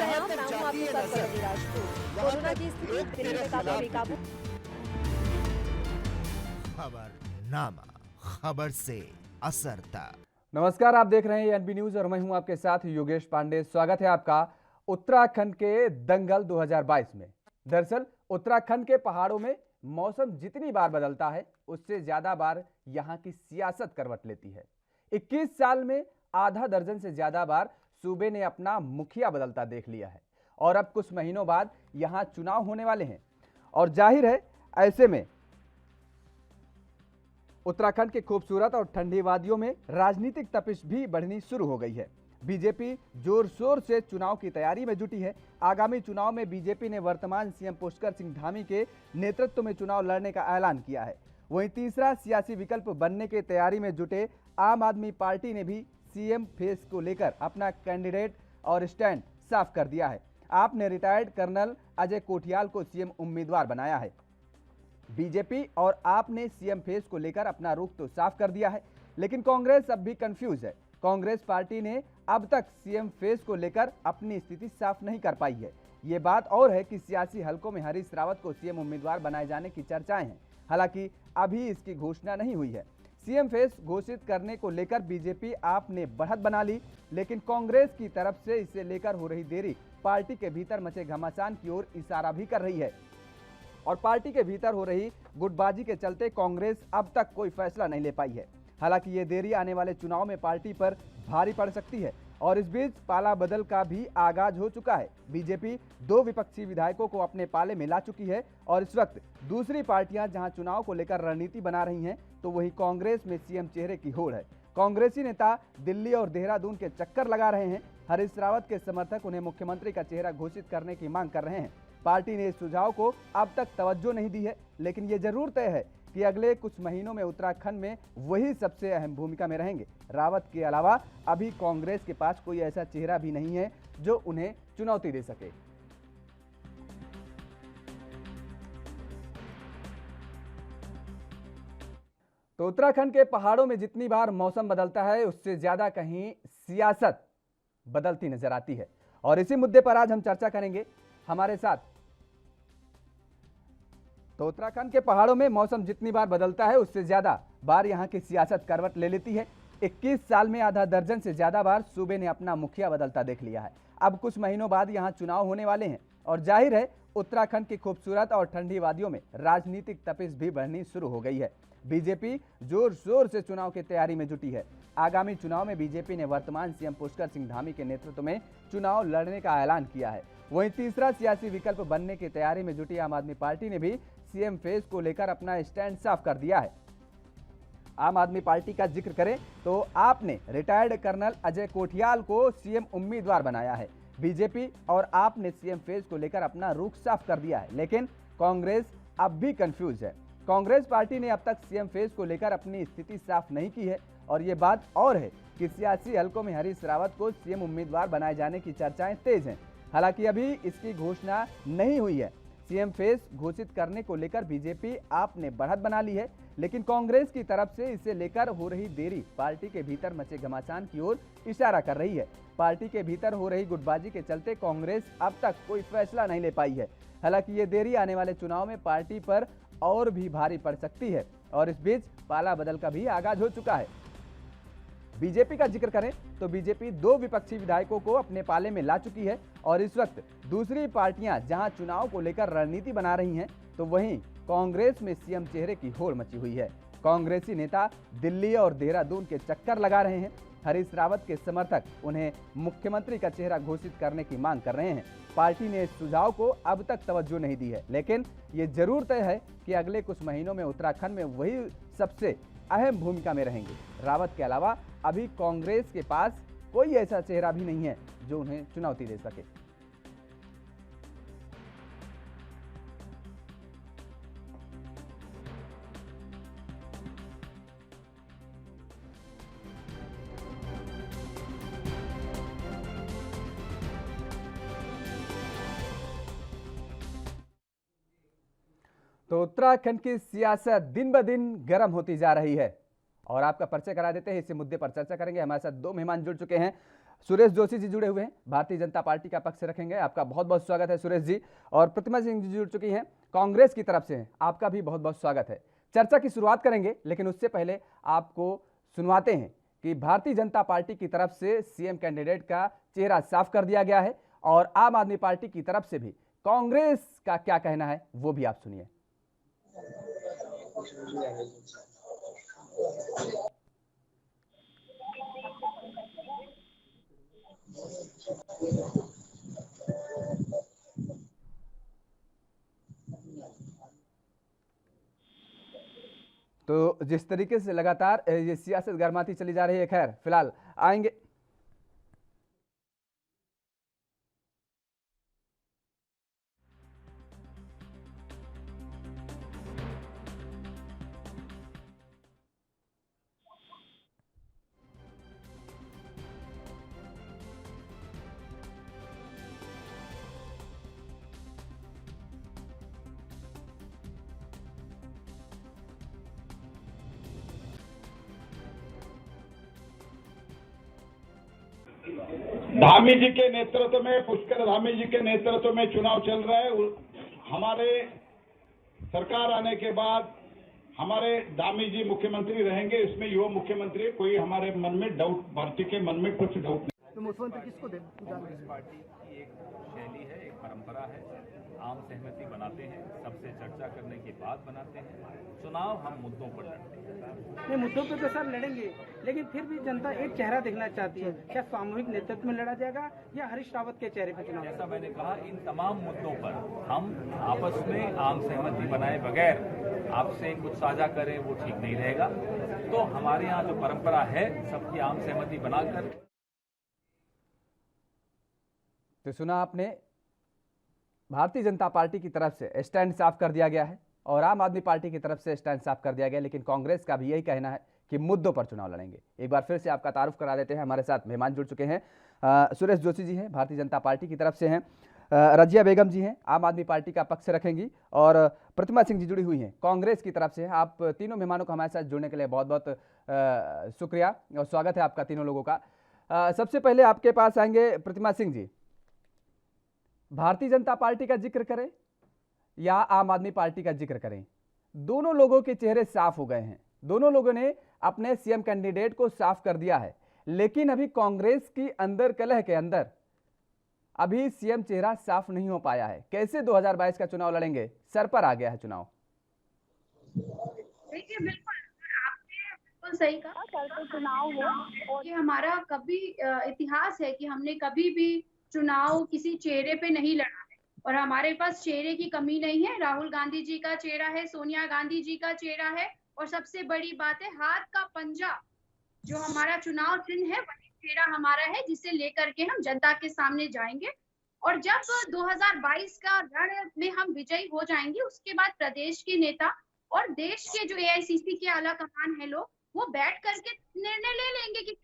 हैं आप, मैं हूं आपके साथ पल्लवी राजपूत। कोरोना की स्थिति दिल्ली में काफी बेकाबू। खबरनामा, खबर से असर तक। नमस्कार, आप देख रहे हैं एनबी न्यूज और मैं हूं आपके साथ योगेश पांडे। स्वागत है आपका उत्तराखंड के दंगल 2022 में। दरअसल उत्तराखंड के पहाड़ों में मौसम जितनी बार बदलता है उससे ज्यादा बार यहां की सियासत करवट लेती है। 21 साल में आधा दर्जन से ज्यादा बार सूबे ने अपना मुखिया बदलता देख लिया है और अब कुछ महीनों बाद यहां चुनाव होने वाले हैं और जाहिर है ऐसे में उत्तराखंड के खूबसूरत और ठंडी वादियों में राजनीतिक तपिश भी बढ़नी शुरू हो गई है। बीजेपी जोर शोर से चुनाव की तैयारी में जुटी है। आगामी चुनाव में बीजेपी ने वर्तमान सीएम पुष्कर सिंह धामी के नेतृत्व में चुनाव लड़ने का ऐलान किया है। वहीं तीसरा सियासी विकल्प बनने की तैयारी में जुटे आम आदमी पार्टी ने भी सीएम फेस को लेकर अपना कैंडिडेट और स्टैंड साफ कर दिया है। आपने रिटायर्ड कर्नल अजय कोठियाल को सीएम उम्मीदवार बनाया है। बीजेपी और आप ने सीएम फेस को लेकर अपना रुख तो साफ कर दिया है, लेकिन कांग्रेस अब भी कंफ्यूज है। कांग्रेस पार्टी ने अब तक सीएम फेस को लेकर अपनी स्थिति साफ नहीं कर पाई है। ये बात और है कि सियासी हलकों में हरीश रावत को सीएम उम्मीदवार बनाए जाने की चर्चाएं हैं, हालांकि अभी इसकी घोषणा नहीं हुई है। सीएम फेस घोषित करने को लेकर बीजेपी आप ने बढ़त बना ली, लेकिन कांग्रेस की तरफ से इसे लेकर हो रही देरी पार्टी के भीतर मचे घमासान की ओर इशारा भी कर रही है और पार्टी के भीतर हो रही गुटबाजी के चलते कांग्रेस अब तक कोई फैसला नहीं ले पाई है। हालांकि ये देरी आने वाले चुनाव में पार्टी पर भारी पड़ सकती है और इस बीच पाला बदल का भी आगाज हो चुका है। बीजेपी 2 विपक्षी विधायकों को अपने पाले में ला चुकी है और इस वक्त दूसरी पार्टियां जहां चुनाव को लेकर रणनीति बना रही हैं, तो वहीं कांग्रेस में सीएम चेहरे की होड़ है। कांग्रेसी नेता दिल्ली और देहरादून के चक्कर लगा रहे हैं। हरीश रावत के समर्थक उन्हें मुख्यमंत्री का चेहरा घोषित करने की मांग कर रहे हैं। पार्टी ने इस सुझाव को अब तक तवज्जो नहीं दी है, लेकिन ये जरूर तय है कि अगले कुछ महीनों में उत्तराखंड में वही सबसे अहम भूमिका में रहेंगे। रावत के अलावा अभी कांग्रेस के पास कोई ऐसा चेहरा भी नहीं है जो उन्हें चुनौती दे सके। तो उत्तराखंड के पहाड़ों में जितनी बार मौसम बदलता है उससे ज्यादा कहीं सियासत बदलती नजर आती है और इसी मुद्दे पर आज हम चर्चा करेंगे। हमारे साथ तो उत्तराखंड के पहाड़ों में मौसम जितनी बार बदलता है उससे ज्यादा बार यहां की सियासत करवट ले लेती है। 21 साल में आधा दर्जन से ज्यादा बार सूबे ने अपना मुखिया बदलता देख लिया है। अब कुछ महीनों बाद यहां चुनाव होने वाले हैं और जाहिर है उत्तराखंड की खूबसूरत और ठंडी वादियों में राजनीतिक तपिश भी बढ़नी शुरू हो गई है। बीजेपी जोर शोर से चुनाव की तैयारी में जुटी है। आगामी चुनाव में बीजेपी ने वर्तमान सीएम पुष्कर सिंह धामी के नेतृत्व में चुनाव लड़ने का ऐलान किया है। वहीं तीसरा सियासी विकल्प बनने की तैयारी में जुटी आम आदमी पार्टी ने भी सीएम फेस को लेकर अपना स्टैंड साफ कर दिया है। आम आदमी पार्टी का जिक्र करें तो आपने रिटायर्ड कर्नल अजय कोठियाल को सीएम उम्मीदवार बनाया है। बीजेपी और आपने सीएम फेस को लेकर अपना रुख साफ कर दिया है, लेकिन कांग्रेस अब भी कंफ्यूज है। कांग्रेस पार्टी ने अब तक सीएम फेस को लेकर अपनी स्थिति साफ नहीं की है और ये बात और है कि सियासी हलकों में हरीश रावत को सीएम उम्मीदवार बनाए जाने की चर्चाएं तेज हैं। हालांकि अभी इसकी घोषणा नहीं हुई है। सीएम फेस घोषित करने को लेकर बीजेपी आप ने बढ़त बना ली है, लेकिन कांग्रेस की तरफ से इसे लेकर हो रही देरी पार्टी के भीतर मचे घमासान की ओर इशारा कर रही है। पार्टी के भीतर हो रही गुटबाजी के चलते कांग्रेस अब तक कोई फैसला नहीं ले पाई है। हालांकि ये देरी आने वाले चुनाव में पार्टी पर और भी भारी पड़ सकती है और इस बीच पाला बदल का भी आगाज हो चुका है। बीजेपी का जिक्र करें तो बीजेपी 2 विपक्षी विधायकों को अपने पाले में ला चुकी है और इस वक्त दूसरी पार्टियां जहां चुनाव को लेकर रणनीति बना रही हैं, तो वहीं कांग्रेस में सीएम चेहरे की होड़ मची हुई है। कांग्रेसी नेता दिल्ली और देहरादून के चक्कर लगा रहे हैं। हरीश रावत के समर्थक उन्हें मुख्यमंत्री का चेहरा घोषित करने की मांग कर रहे हैं। पार्टी ने इस सुझाव को अब तक तवज्जो नहीं दी है, लेकिन ये जरूर तय है कि अगले कुछ महीनों में उत्तराखंड में वही सबसे अहम भूमिका में रहेंगे। रावत के अलावा अभी कांग्रेस के पास कोई ऐसा चेहरा भी नहीं है जो उन्हें चुनौती दे सके। तो उत्तराखंड की सियासत दिन ब दिन गर्म होती जा रही है और आपका परिचय करा देते हैं। इसी मुद्दे पर चर्चा करेंगे। हमारे साथ 2 मेहमान जुड़ चुके हैं। सुरेश जोशी जी जुड़े हुए हैं, भारतीय जनता पार्टी का पक्ष रखेंगे। आपका बहुत बहुत स्वागत है सुरेश जी। और प्रतिमा सिंह जी जुड़ चुकी हैं, कांग्रेस की तरफ से हैं, आपका भी बहुत बहुत स्वागत है। चर्चा की शुरुआत करेंगे, लेकिन उससे पहले आपको सुनवाते हैं कि भारतीय जनता पार्टी की तरफ से सीएम कैंडिडेट का चेहरा साफ कर दिया गया है और आम आदमी पार्टी की तरफ से भी कांग्रेस का क्या कहना है वो भी आप सुनिए। तो जिस तरीके से लगातार ये सियासत गर्माती चली जा रही है, खैर फिलहाल आएंगे। धामी जी के नेतृत्व में, पुष्कर धामी जी के नेतृत्व में चुनाव चल रहा है। हमारे सरकार आने के बाद हमारे धामी जी मुख्यमंत्री रहेंगे, इसमें युवा मुख्यमंत्री, कोई हमारे मन में डाउट, पार्टी के मन में कुछ डाउट नहीं। तो मुख्यमंत्री किसको दें? कांग्रेस पार्टी की एक शैली है, एक परंपरा है, आम सहमति बनाते हैं, सबसे चर्चा करने के बाद बनाते हैं। चुनाव हम मुद्दों पर लड़ते हैं। नहीं, मुद्दों पे तो सर लड़ेंगे, लेकिन फिर भी जनता एक चेहरा देखना चाहती है। क्या सामूहिक नेतृत्व में लड़ा जाएगा या हरीश रावत के चेहरे पर चुनाव? जैसा मैंने कहा, इन तमाम मुद्दों पर हम आपस में आम सहमति बनाए बगैर आपसे कुछ साझा करें वो ठीक नहीं रहेगा। तो हमारे यहाँ जो परंपरा है, सबकी आम सहमति बनाकर। तो सुना आपने, भारतीय जनता पार्टी की तरफ से स्टैंड साफ कर दिया गया है और आम आदमी पार्टी की तरफ से स्टैंड साफ कर दिया गया, लेकिन कांग्रेस का भी यही कहना है कि मुद्दों पर चुनाव लड़ेंगे। एक बार फिर से आपका तारुफ करा देते हैं, हमारे साथ मेहमान जुड़ चुके हैं। सुरेश जोशी जी हैं, भारतीय जनता पार्टी की तरफ से हैं। रजिया बेगम जी हैं, आम आदमी पार्टी का पक्ष रखेंगी। और प्रतिमा सिंह जी जुड़ी हुई हैं, कांग्रेस की तरफ से हैं। आप तीनों मेहमानों को हमारे साथ जुड़ने के लिए बहुत बहुत शुक्रिया और स्वागत है आपका तीनों लोगों का। सबसे पहले आपके पास आएंगे प्रतिमा सिंह जी। भारतीय जनता पार्टी का जिक्र करें या आम आदमी पार्टी का जिक्र करें, दोनों लोगों के चेहरे साफ हो गए हैं। दोनों लोगों ने अपने सीएम कैंडिडेट को साफ कर दिया है, लेकिन अभी कांग्रेस की अंदर कलह के अंदर अभी सीएम चेहरा साफ नहीं हो पाया है। कैसे 2022 का चुनाव लड़ेंगे? सर पर आ गया है चुनाव। देखिए, बिल्कुल आपने बिल्कुल सही कहा। कल तो चुनाव हो और ये हमारा कभी इतिहास है कि हमने कभी भी चुनाव किसी चेहरे पे नहीं लड़ा है और हमारे पास चेहरे की कमी नहीं है। राहुल गांधी जी का चेहरा है, सोनिया गांधी जी का चेहरा है और सबसे बड़ी बात है, हाथ का पंजा जो हमारा चुनाव चिन्ह है, वही चेहरा हमारा है, जिसे लेकर के हम जनता के सामने जाएंगे। और जब 2022 का रण में हम विजयी हो जाएंगे, उसके बाद प्रदेश के नेता और देश के जो एआईसीसी के आला कमान है लोग, वो बैठ करके निर्णय ले लेंगे कि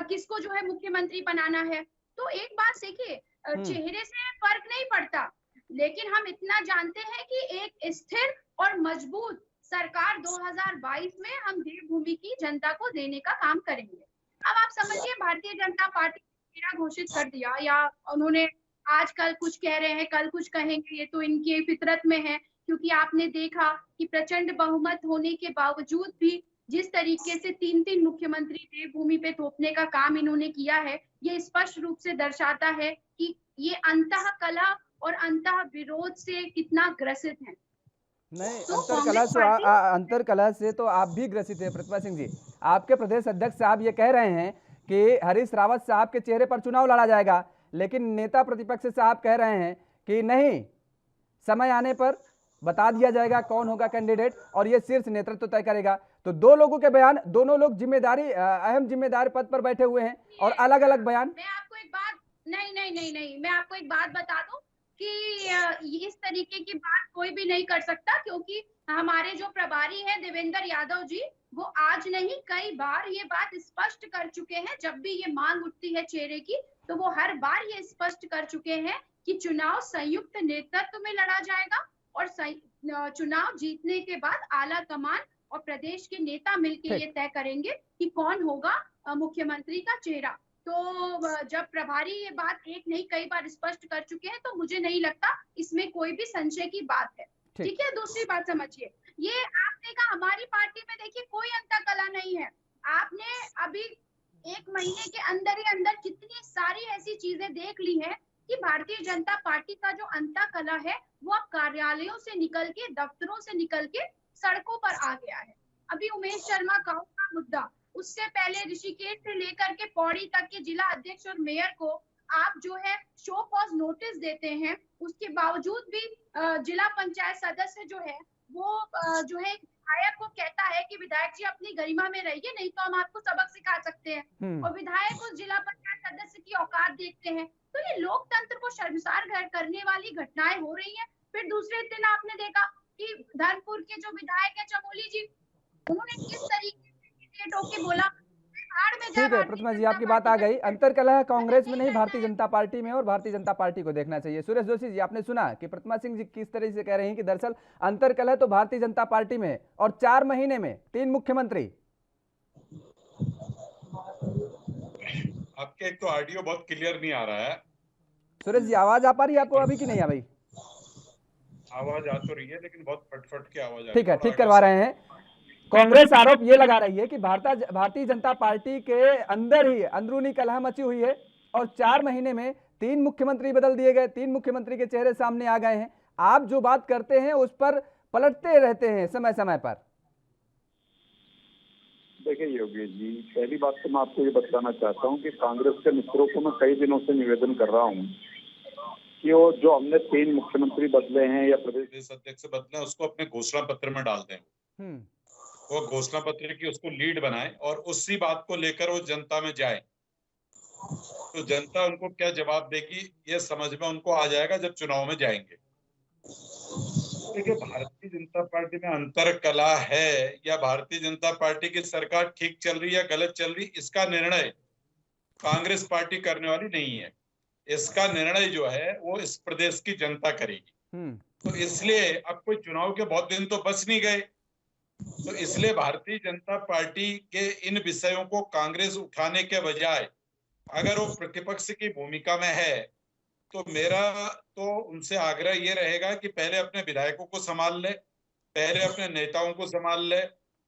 किसको जो है मुख्यमंत्री बनाना है। तो एक बात देखिए, चेहरे से फर्क नहीं पड़ता, लेकिन हम इतना जानते हैं कि एक स्थिर और मजबूत सरकार 2022 में हम देवभूमि की जनता को देने का काम करेंगे। अब आप समझिए, भारतीय जनता पार्टी ने चेहरा घोषित कर दिया या उन्होंने आज कल कुछ कह रहे हैं, कल कुछ कहेंगे, ये तो इनकी फितरत में है। क्योंकि आपने देखा कि प्रचंड बहुमत होने के बावजूद भी जिस तरीके से 3-3 मुख्यमंत्री देवभूमि पे थोपने का काम इन्होंने किया है, ये स्पष्ट रूप से दर्शाता है कि ये अंतः कलह और अंतः विरोध से कितना ग्रसित है। नहीं, तो अंतर कलह से तो आप भी ग्रसित हैं प्रतिभा सिंह जी। आपके प्रदेश अध्यक्ष साहब ये कह रहे हैं कि हरीश रावत साहब के चेहरे पर चुनाव लड़ा जाएगा, लेकिन नेता प्रतिपक्ष साहब कह रहे हैं कि नहीं, समय आने पर बता दिया जाएगा कौन होगा कैंडिडेट और ये शीर्ष नेतृत्व तय करेगा। तो दो लोगों के बयान, दोनों लोग अहम जिम्मेदार पद पर बैठे हुए हैं और अलग अलग बयान। मैं आपको एक बात नहीं, मैं आपको एक बात बता दूं कि इस तरीके की बात कोई भी नहीं कर सकता, क्योंकि हमारे जो प्रभारी हैं देवेंद्र यादव जी, वो आज नहीं कई बार ये बात स्पष्ट कर चुके हैं। जब भी ये मांग उठती है चेहरे की, तो वो हर बार ये स्पष्ट कर चुके हैं कि चुनाव संयुक्त नेतृत्व में लड़ा जाएगा और चुनाव जीतने के बाद आला कमान और प्रदेश के नेता मिलकर ये तय करेंगे कि कौन होगा मुख्यमंत्री का चेहरा। तो जब प्रभारी ये बात एक नहीं कई बार स्पष्ट कर चुके हैं, तो मुझे नहीं लगता इसमें कोई भी संशय की बात है। ठीक है, दूसरी बात समझिए, ये आपने कहा हमारी पार्टी में देखिए कोई अंतकला नहीं है। आपने अभी 1 महीने के अंदर ही अंदर कितनी सारी ऐसी चीजें देख ली हैं कि भारतीय जनता पार्टी का जो अंतकला है वो अब कार्यालयों से निकल के, दफ्तरों से निकल के सड़कों पर आ गया है। अभी उमेश शर्मा काऊ का मुद्दा, उससे पहले ऋषिकेश से लेकर के पौड़ी तक के जिला अध्यक्ष और मेयर को आप जो है शो कॉज नोटिस देते हैं, उसके बावजूद भी जिला पंचायत सदस्य जो है वो जो है विधायक को कहता है कि विधायक जी अपनी गरिमा में रहिए, नहीं तो हम आपको सबक सिखा सकते हैं, और विधायक उस जिला पंचायत सदस्य की औकात देखते हैं। तो ये लोकतंत्र को शर्मसार करने वाली घटनाएं हो रही हैं। फिर दूसरे दिन आपने देखा कि धर्मपुर के जो विधायक है चमोली जी, उन्होंने किस तरीके से टोके बोला। ठीक है प्रतिमा जी, आपकी बात आ गई। अंतरकलह कांग्रेस में नहीं, भारतीय जनता पार्टी में, और भारतीय जनता पार्टी को देखना चाहिए। सुरेश जोशी जी, आपने सुना कि प्रतिमा सिंह जी किस तरह से कह रहे हैं कि दरअसल अंतरकलह तो भारतीय जनता पार्टी में, और 4 महीने में 3 मुख्यमंत्री। आपके एक तो ऑडियो बहुत क्लियर नहीं आ रहा है। सुरेश जी, आवाज आ पा रही है आपको अभी कि नहीं आ भाई? आवाज आ तो रही है लेकिन बहुत फट की आवाज आ रही है। ठीक है, ठीक करवा रहे हैं। कांग्रेस आरोप ये लगा रही है कि भारतीय जनता पार्टी के अंदर ही अंदरूनी कलह मची हुई है, और 4 महीने में 3 मुख्यमंत्री बदल दिए गए, 3 मुख्यमंत्री के चेहरे सामने आ गए हैं। आप जो बात करते हैं उस पर पलटते रहते हैं समय समय पर। देखिए योगेश जी, पहली बात तो मैं आपको ये बताना चाहता हूँ कि कांग्रेस के मित्रों को मैं कई दिनों से निवेदन कर रहा हूँ कि वो जो हमने 3 मुख्यमंत्री बदले हैं या प्रदेश अध्यक्ष बदले हैं, उसको अपने घोषणा पत्र में डाल दें। वो घोषणा पत्र की उसको लीड बनाए और उसी बात को लेकर वो जनता में जाए, तो जनता उनको क्या जवाब देगी ये समझ में उनको आ जाएगा जब चुनाव में जाएंगे। देखिए, भारतीय जनता पार्टी में अंतरकलह है या भारतीय जनता पार्टी की सरकार ठीक चल रही है या गलत चल रही, इसका निर्णय कांग्रेस पार्टी करने वाली नहीं है। इसका निर्णय जो है वो इस प्रदेश की जनता करेगी। तो इसलिए अब कोई चुनाव के बहुत दिन तो बच नहीं गए, तो इसलिए भारतीय जनता पार्टी के इन विषयों को कांग्रेस उठाने के बजाय अगर वो प्रतिपक्ष की भूमिका में है, तो मेरा तो उनसे आग्रह ये रहेगा कि पहले अपने विधायकों को संभाल ले, पहले अपने नेताओं को संभाल ले,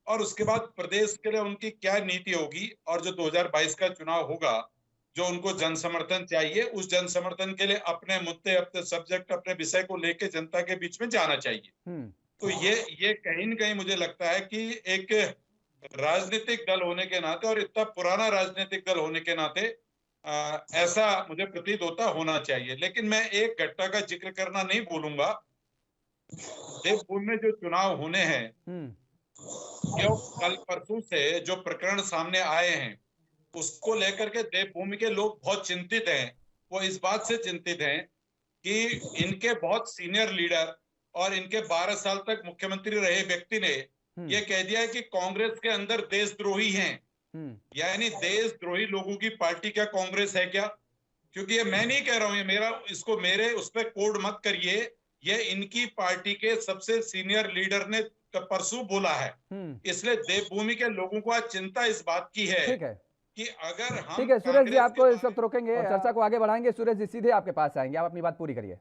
और उसके बाद प्रदेश के लिए उनकी क्या नीति होगी, और जो 2022 का चुनाव होगा, जो उनको जन समर्थन चाहिए, उस जन समर्थन के लिए अपने मुद्दे, अपने सब्जेक्ट, अपने विषय को लेके जनता के बीच में जाना चाहिए। तो ये कहीं न कहीं मुझे लगता है कि एक राजनीतिक दल होने के नाते और इतना पुराना राजनीतिक दल होने के नाते ऐसा मुझे प्रतीत होना चाहिए। लेकिन मैं एक घटना का जिक्र करना नहीं भूलूंगा। देवभूमि में जो चुनाव होने हैं, जो कल परसों से जो प्रकरण सामने आए हैं, उसको लेकर के देवभूमि के लोग बहुत चिंतित हैं। वो इस बात से चिंतित हैं कि इनके बहुत सीनियर लीडर और इनके 12 साल तक मुख्यमंत्री रहे व्यक्ति ने ये कह दिया है कि कांग्रेस के अंदर देशद्रोही हैं। यानी देशद्रोही लोगों की पार्टी क्या कांग्रेस है क्या? क्योंकि ये मैं नहीं कह रहा हूं, ये इसको मेरे उस पर कोड मत करिए, ये इनकी पार्टी के सबसे सीनियर लीडर ने परसों बोला है। इसलिए देवभूमि के लोगों को आज चिंता इस बात की है कि अगर हम, ठीक है सुरेश जी, आपको इस वक्त रोकेंगे, चर्चा को आगे बढ़ाएंगे। सुरेश जी सीधे आपके पास आएंगे, आप अपनी बात पूरी करिए।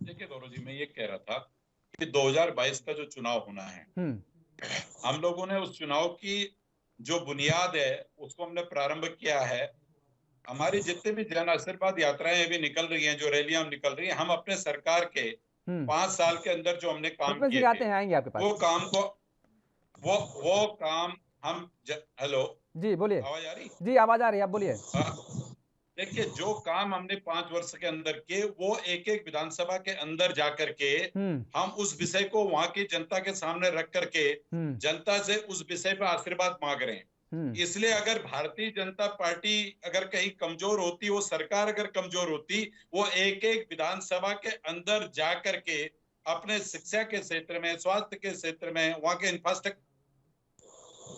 देखिए गौरव जी, मैं ये कह रहा था कि 2022 का जो चुनाव होना है, हम लोगों ने उस चुनाव की जो बुनियाद है उसको हमने प्रारंभ किया है। हमारी जितने भी जन आशीर्वाद यात्राएं अभी निकल रही हैं, जो रैलियां निकल रही हैं, हम अपने सरकार के 5 साल के अंदर जो हमने काम किए थे, वो काम को वो काम हम हेलो जी बोलिए। आवाज आ रही? जी आवाज आ रही है, आप बोलिए। देखिए, जो काम हमने 5 वर्ष के अंदर किए, वो एक एक विधानसभा के अंदर जाकर के हम उस विषय को वहां की जनता के सामने रख करके जनता से उस विषय पर आशीर्वाद मांग रहे हैं। इसलिए अगर भारतीय जनता पार्टी अगर कहीं कमजोर होती, वो सरकार अगर कमजोर होती, वो एक एक विधानसभा के अंदर जा करके अपने शिक्षा के क्षेत्र में, स्वास्थ्य के क्षेत्र में, वहां के इंफ्रास्ट्रक्चर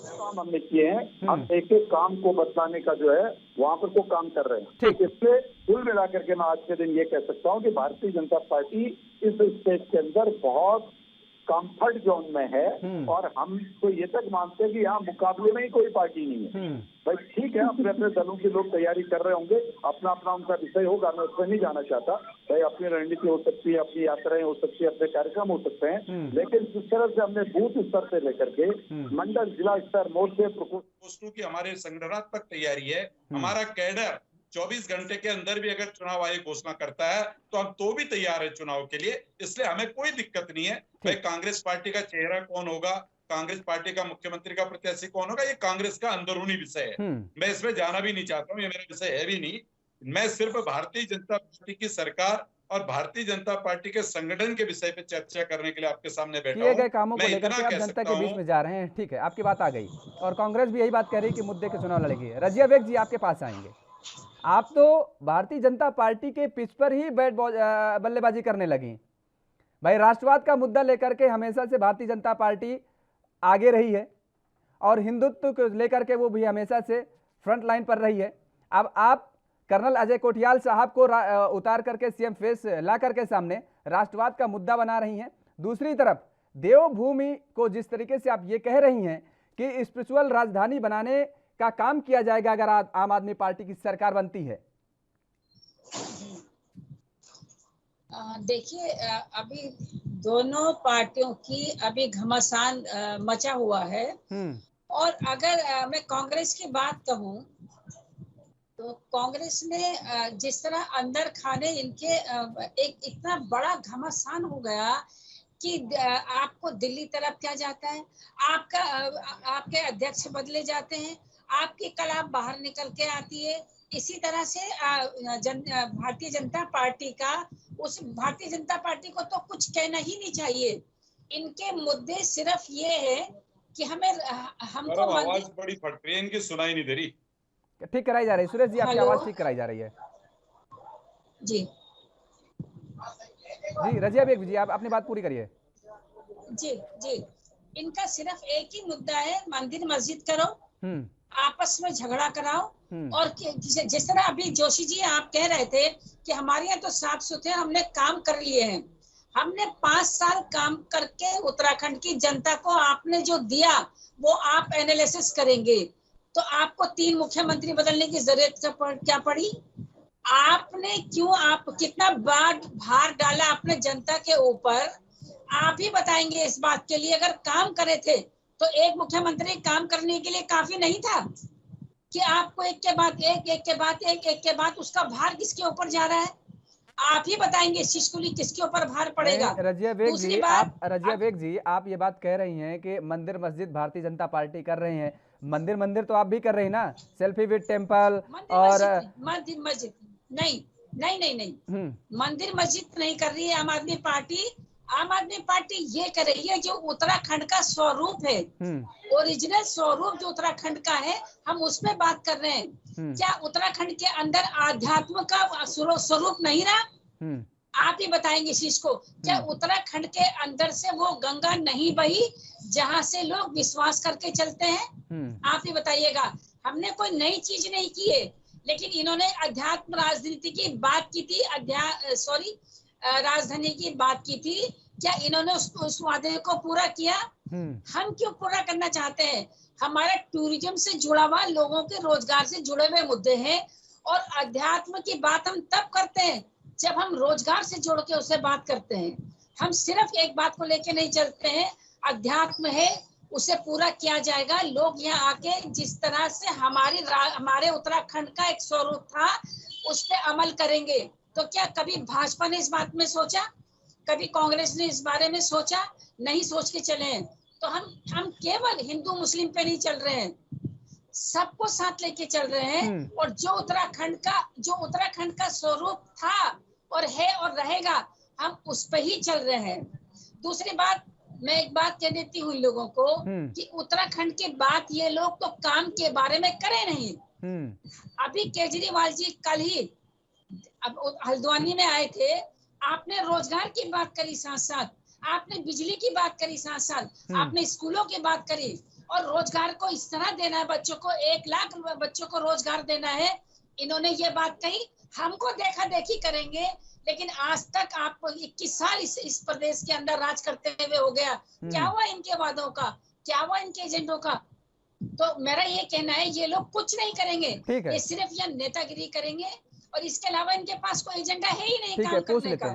काम हमने किए हैं, हम एक एक काम को बदलाने का जो है वहाँ पर तो काम कर रहे हैं। इसलिए कुल मिलाकर के मैं आज के दिन ये कह सकता हूँ कि भारतीय जनता पार्टी इस स्टेट के अंदर बहुत कंफर्ट जोन में है और हम तो ये तक मानते हैं कि यहाँ मुकाबले में ही कोई पार्टी नहीं है। भाई ठीक है, अपने अपने दलों के लोग तैयारी कर रहे होंगे, अपना अपना उनका विषय होगा, मैं उसमें नहीं जाना चाहता। भाई अपनी रणनीति हो सकती है, अपनी यात्राएं हो सकती है, अपने कार्यक्रम हो सकते हैं, लेकिन जिस तरह से हमने बूथ स्तर से लेकर के मंडल जिला स्तर मोर्चे पोस्टों की हमारे संगठनात्मक तैयारी है। हमारा कैडर 24 घंटे के अंदर भी अगर चुनाव आयोग घोषणा करता है तो हम तो भी तैयार है चुनाव के लिए, इसलिए हमें कोई दिक्कत नहीं है। भाई कांग्रेस पार्टी का चेहरा कौन होगा, कांग्रेस पार्टी का मुख्यमंत्री का प्रत्याशी कौन होगा, ये कांग्रेस का अंदरूनी विषय है। मैं इसमें जाना भी नहीं चाहता हूँ, ये मेरा विषय है भी नहीं। मैं सिर्फ भारतीय जनता पार्टी की सरकार और भारतीय जनता पार्टी के संगठन के विषय पे चर्चा करने के लिए आपके सामने बैठा हूं। किए गए कामों को लेकर के आप जनता के बीच में जा रहे हैं, ठीक है, आपकी बात आ गई। और कांग्रेस भी यही बात कह रही है कि मुद्दे के चुनाव लड़ेगी। रजिया बेग जी आपके पास आएंगे। आप तो भारतीय जनता पार्टी के पिच पर ही बैट बल्लेबाजी करने लगी। भाई राष्ट्रवाद का मुद्दा लेकर के हमेशा से भारतीय जनता पार्टी आगे रही है और हिंदुत्व को लेकर के वो भी हमेशा से फ्रंट लाइन पर रही है। अब आप कर्नल अजय कोठियाल साहब को उतार करके सीएम फेस ला करके सामने राष्ट्रवाद का मुद्दा बना रही हैं। दूसरी तरफ देवभूमि को जिस तरीके से आप ये कह रही हैं कि स्पिरिचुअल राजधानी बनाने का काम किया जाएगा अगर आम आदमी पार्टी की सरकार बनती है। देखिए, अभी दोनों पार्टियों की अभी घमासान मचा हुआ है। और अगर मैं कांग्रेस की बात कहूं तो कांग्रेस में जिस तरह अंदर खाने इनके एक इतना बड़ा घमासान हो गया कि आपको दिल्ली तरफ क्या जाता है, आपके अध्यक्ष बदले जाते हैं, आपकी कला बाहर निकल के आती है। इसी तरह से भारतीय जनता पार्टी का, उस भारतीय जनता पार्टी को तो कुछ कहना ही नहीं चाहिए। इनके मुद्दे सिर्फ ये है कि हमको आवाज बड़ी फट रही है इनकी, सुनाई नहीं दे रही। ठीक कराई जा रही है सुरेश जी, आपकी आवाज ठीक कराई जा रही है जी। जी रजिया बेग जी, आप अपनी बात पूरी करिए। जी जी, इनका सिर्फ एक ही मुद्दा है, मंदिर मस्जिद करो, आपस में झगड़ा कराओ। और जिस तरह अभी जोशी जी आप कह रहे थे कि हमारे यहाँ तो साफ सुथरे हमने काम कर लिए हैं। हमने 5 साल काम करके उत्तराखंड की जनता को आपने जो दिया वो आप एनालिसिस करेंगे तो आपको 3 मुख्यमंत्री बदलने की जरूरत क्या पड़ी? आपने क्यों, आप कितना भार डाला आपने जनता के ऊपर, आप ही बताएंगे इस बात के लिए। अगर काम करे थे तो एक मुख्यमंत्री काम करने के लिए काफी नहीं था कि आपको एक के बाद उसका भार किसके ऊपर जा रहा है? आप ही बताएंगे इस चीज को लिए किसके ऊपर भार पड़ेगा। रजिया बेग जी, आप ये बात कह रही हैं कि मंदिर मस्जिद भारतीय जनता पार्टी कर रहे हैं। मंदिर तो आप भी कर रही हैं ना, सेल्फी विद टेम्पल और मंदिर मस्जिद नहीं, मंदिर मस्जिद नहीं कर रही है आम आदमी पार्टी। आम आदमी पार्टी ये कर रही है जो उत्तराखंड का स्वरूप है, ओरिजिनल स्वरूप जो उत्तराखंड का है, हम उसमें बात कर रहे हैं। क्या उत्तराखंड के अंदर आध्यात्म का स्वरूप नहीं रहा? आप ही बताएंगे इस चीज को। क्या उत्तराखंड के अंदर से वो गंगा नहीं बही जहां से लोग विश्वास करके चलते हैं? आप ही बताइएगा। हमने कोई नई चीज नहीं की है, लेकिन इन्होंने अध्यात्म राजनीति की बात की थी, राजधानी की बात की थी। क्या इन्होंने उस वादे को पूरा किया? हम क्यों पूरा करना चाहते हैं? हमारा टूरिज्म से जुड़ा हुआ, लोगों के रोजगार से जुड़े हुए मुद्दे हैं। और अध्यात्म की बात हम तब करते हैं जब हम रोजगार से जोड़ के उसे बात करते हैं। हम सिर्फ एक बात को लेके नहीं चलते हैं। अध्यात्म है, उसे पूरा किया जाएगा। लोग यहाँ आके जिस तरह से हमारे उत्तराखंड का एक स्वरूप था उस पर अमल करेंगे। तो क्या कभी भाजपा ने इस बात में सोचा? कभी कांग्रेस ने इस बारे में सोचा? नहीं सोच के चले हैं। तो हम केवल हिंदू मुस्लिम पे नहीं चल रहे हैं, सबको साथ लेके चल रहे हैं। और जो उत्तराखंड का स्वरूप था और है और रहेगा, हम उस पे ही चल रहे हैं। दूसरी बात, मैं एक बात कह देती हूँ इन लोगों को कि उत्तराखंड की बात ये लोग तो काम के बारे में करे नहीं। अभी केजरीवाल जी कल ही अब हल्द्वानी में आए थे, आपने रोजगार की बात करी, साथ साथ आपने बिजली की बात करी, साथ साथ आपने स्कूलों की बात करी। और रोजगार को इस तरह देना है, बच्चों को 1 लाख बच्चों को रोजगार देना है, इन्होंने ये बात कही। हमको देखा देखी करेंगे, लेकिन आज तक आप 21 साल इस प्रदेश के अंदर राज करते हुए हो गया, क्या हुआ इनके वादों का, क्या हुआ इनके एजेंडों का? तो मेरा ये कहना है ये लोग कुछ नहीं करेंगे, ये सिर्फ यह नेतागिरी करेंगे और इसके अलावा इनके पास कोई एजेंडा है ही नहीं काम करने का।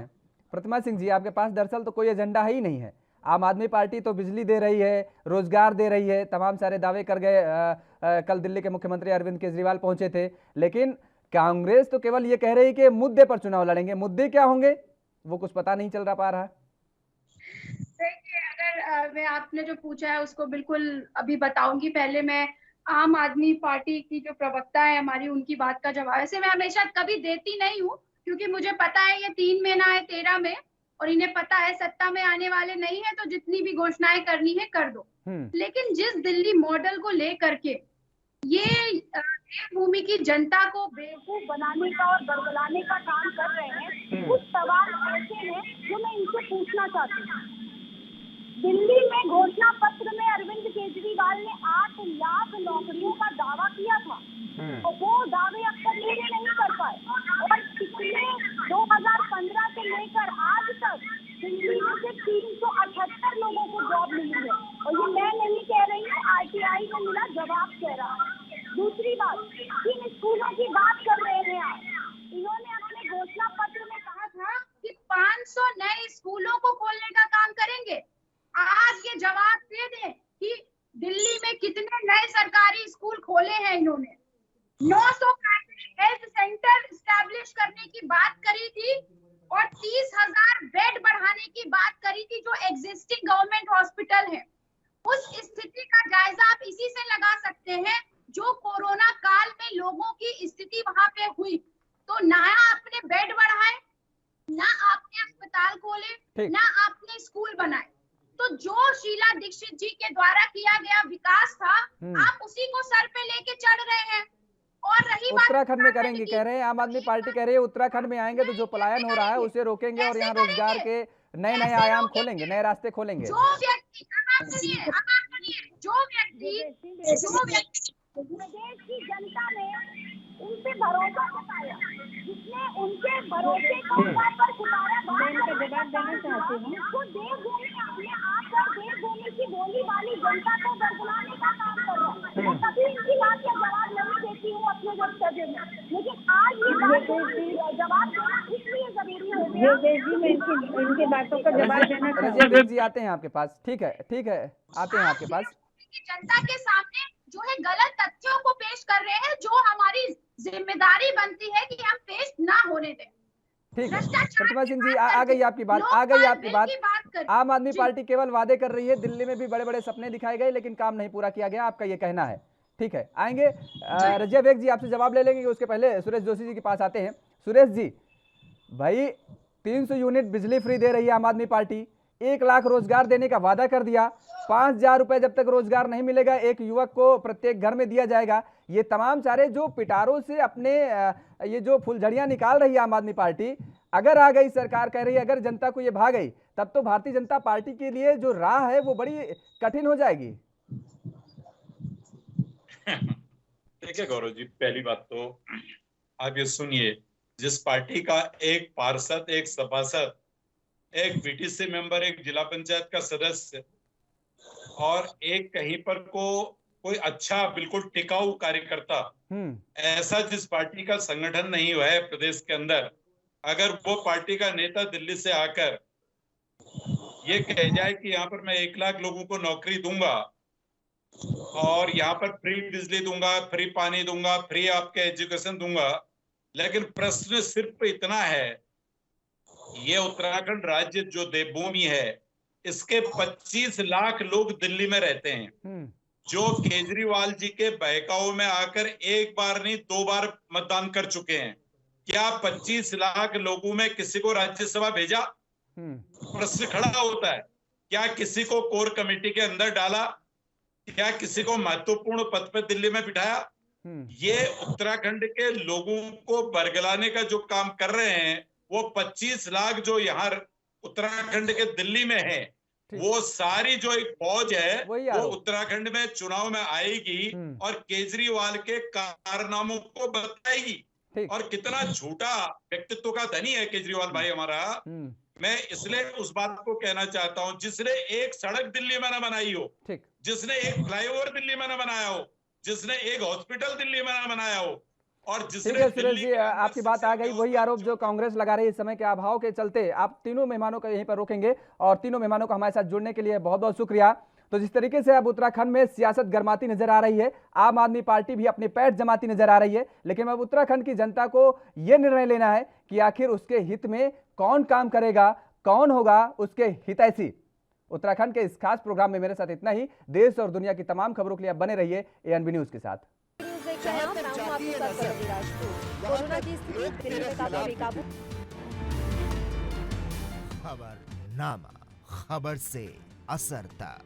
प्रतिमा सिंह जी, आपके पास दरअसल तो कोई एजेंडा ही नहीं है। आम आदमी पार्टी तो बिजली दे रही है, रोजगार दे रही है, तमाम सारे दावे कर गए। कल दिल्ली के मुख्यमंत्री अरविंद केजरीवाल पहुंचे थे, लेकिन कांग्रेस तो केवल ये कह रही कि मुद्दे पर चुनाव लड़ेंगे। मुद्दे क्या होंगे वो कुछ पता नहीं चल पा रहा है। देखिए, अगर मैं आपने जो पूछा है उसको बिल्कुल अभी बताऊंगी। पहले मैं आम आदमी पार्टी की जो प्रवक्ता है हमारी, उनकी बात का जवाब वैसे मैं हमेशा कभी देती नहीं हूँ, क्योंकि मुझे पता है ये 3 महीना है 13 में, और इन्हें पता है सत्ता में आने वाले नहीं है, तो जितनी भी घोषणाएं करनी है कर दो। लेकिन जिस दिल्ली मॉडल को लेकर के ये देवभूमि की जनता को बेवकूफ बनाने का और बरगलाने का काम कर रहे हैं, कुछ सवाल ऐसे हैं जो मैं इनसे पूछना चाहती हूँ। दिल्ली में घोषणा पत्र में अरविंद केजरीवाल ने 8 लाख नौकरियों का दावा किया था, और वो दावे अब तक पूरे नहीं कर पाए। और पिछले 2015 से लेकर आज तक दिल्ली में से 378 लोगों को जॉब मिली है, और ये मैं नहीं कह रही हूँ, RTI में मिला जवाब कह रहा है। दूसरी बात, किन स्कूलों की बात कर रहे हैं आप? इन्होंने अपने घोषणा पत्र में कहा था कि 500 नए स्कूलों को खोलने का काम करेंगे। आज ये जवाब दे दें कि दिल्ली में कितने नए सरकारी स्कूल खोले हैं इन्होंने। 900 हेल्थ सेंटर स्टैब्लिश करने की बात करी थी, और 30,000 बेड बढ़ाने की बात करी थी जो एग्जिस्टिंग गवर्नमेंट हॉस्पिटल है। उस स्थिति का जायजा आप इसी से लगा सकते हैं जो कोरोना काल में लोगों की स्थिति वहां पे हुई। तो ना आपने बेड बढ़ाए, ना आपने अस्पताल खोले, ना आपने स्कूल बनाए। तो जो शीला दीक्षित जी के द्वारा किया गया विकास था, आप उसी को सर पे लेके चढ़ रहे हैं। और रही बात उत्तराखंड में करेंगे, कह रहे हैं आम आदमी पार्टी कह रही है उत्तराखंड में आएंगे तो जो पलायन हो रहा है उसे रोकेंगे और यहाँ रोजगार के नए नए आयाम खोलेंगे, नए रास्ते खोलेंगे। जो व्यक्ति प्रदेश की जनता ने उनसे भरोसा जताया, जिसने उनके भरोसे को पर उतारा, मैं इनका जवाब देना चाहती हूँ। उसको देवभूमि अपने आप पर देवभूमि की बोली वाली जनता को बरगलाने का काम कर रहा है। मैं कभी इनकी बात का जवाब नहीं देती हूँ अपने वक्तव्य में, लेकिन आज ये बात जवाब देना इसलिए जरूरी हो गया। इनकी बातों का जवाब देना रजिया जी आते हैं आपके पास। ठीक है आते हैं आपके पास। जनता के सामने जो है गलत तथ्यों को पेश कर रहे हैं, जो हमारी जिम्मेदारी बनती है कि हम पेश ना होने दें। ठीक है प्रतिमा सिंह जी, आ गई आपकी बात। आम आदमी पार्टी केवल वादे कर रही है, दिल्ली में भी बड़े बड़े सपने दिखाए गए लेकिन काम नहीं पूरा किया गया, आपका ये कहना है। ठीक है, आएंगे रजिया बेग जी, आपसे जवाब ले लेंगे। उसके पहले सुरेश जोशी जी के पास आते हैं। सुरेश जी भाई, 300 यूनिट बिजली फ्री दे रही है आम आदमी पार्टी, 1 लाख रोजगार देने का वादा कर दिया, 5,000 रुपए जब तक रोजगार नहीं मिलेगा एक युवक को प्रत्येक घर में दिया जाएगा। ये तमाम सारे जो पिटारों से अपने ये जो फुलझड़ियां निकाल रही है आम आदमी पार्टी, अगर आ गई सरकार कह रही है, अगर जनता को ये भा गई, तब तो भारतीय जनता पार्टी के लिए जो राह है वो बड़ी कठिन हो जाएगी। देखिए गौरव जी, पहली बात तो आप ये सुनिए, जिस पार्टी का एक पार्षद, एक सभासद, एक बीटीसी मेंबर, एक जिला पंचायत का सदस्य और एक कहीं पर कोई अच्छा बिल्कुल टिकाऊ कार्यकर्ता, ऐसा जिस पार्टी का संगठन नहीं हुआ है प्रदेश के अंदर, अगर वो पार्टी का नेता दिल्ली से आकर ये कह जाए कि यहाँ पर मैं 1 लाख लोगों को नौकरी दूंगा और यहाँ पर फ्री बिजली दूंगा, फ्री पानी दूंगा, फ्री आपके एजुकेशन दूंगा, लेकिन प्रश्न सिर्फ इतना है, ये उत्तराखंड राज्य जो देवभूमि है, इसके 25 लाख लोग दिल्ली में रहते हैं, जो केजरीवाल जी के बहकावे में आकर 1 बार नहीं 2 बार मतदान कर चुके हैं। क्या 25 लाख लोगों में किसी को राज्यसभा भेजा? प्रश्न खड़ा होता है। क्या किसी को कोर कमेटी के अंदर डाला? क्या किसी को महत्वपूर्ण पद पर दिल्ली में बिठाया? ये उत्तराखंड के लोगों को बरगलाने का जो काम कर रहे हैं, वो 25 लाख जो यहाँ उत्तराखंड के दिल्ली में है, वो सारी जो एक फौज है वो उत्तराखंड में चुनाव में आएगी और केजरीवाल के कारनामों को बताएगी। और कितना झूठा व्यक्तित्व का धनी है केजरीवाल भाई हमारा। मैं इसलिए उस बात को कहना चाहता हूं, जिसने एक सड़क दिल्ली में न बनाई हो, जिसने एक फ्लाईओवर दिल्ली में न बनाया हो, जिसने एक हॉस्पिटल दिल्ली में न बनाया हो, और जिसने ठीक है सुरेश जी, आपकी बात आ गई। वही आरोप जो कांग्रेस लगा रही है, इस समय के अभाव के चलते आप तीनों मेहमानों को यहीं पर रोकेंगे, और तीनों मेहमानों को हमारे साथ जुड़ने के लिए बहुत बहुत शुक्रिया। तो जिस तरीके से अब उत्तराखंड में सियासत गर्माती नजर आ रही है, आम आदमी पार्टी भी अपने पैर जमाती नजर आ रही है, लेकिन अब उत्तराखंड की जनता को यह निर्णय लेना है कि आखिर उसके हित में कौन काम करेगा, कौन होगा उसके हितैषी। उत्तराखंड के इस खास प्रोग्राम में मेरे साथ इतना ही। देश और दुनिया की तमाम खबरों के लिए आप बने रहिए ANB न्यूज के साथ। कोरोना की स्थिति दिल्ली में काफी बेकाबू। खबरनामा, खबर से असरता।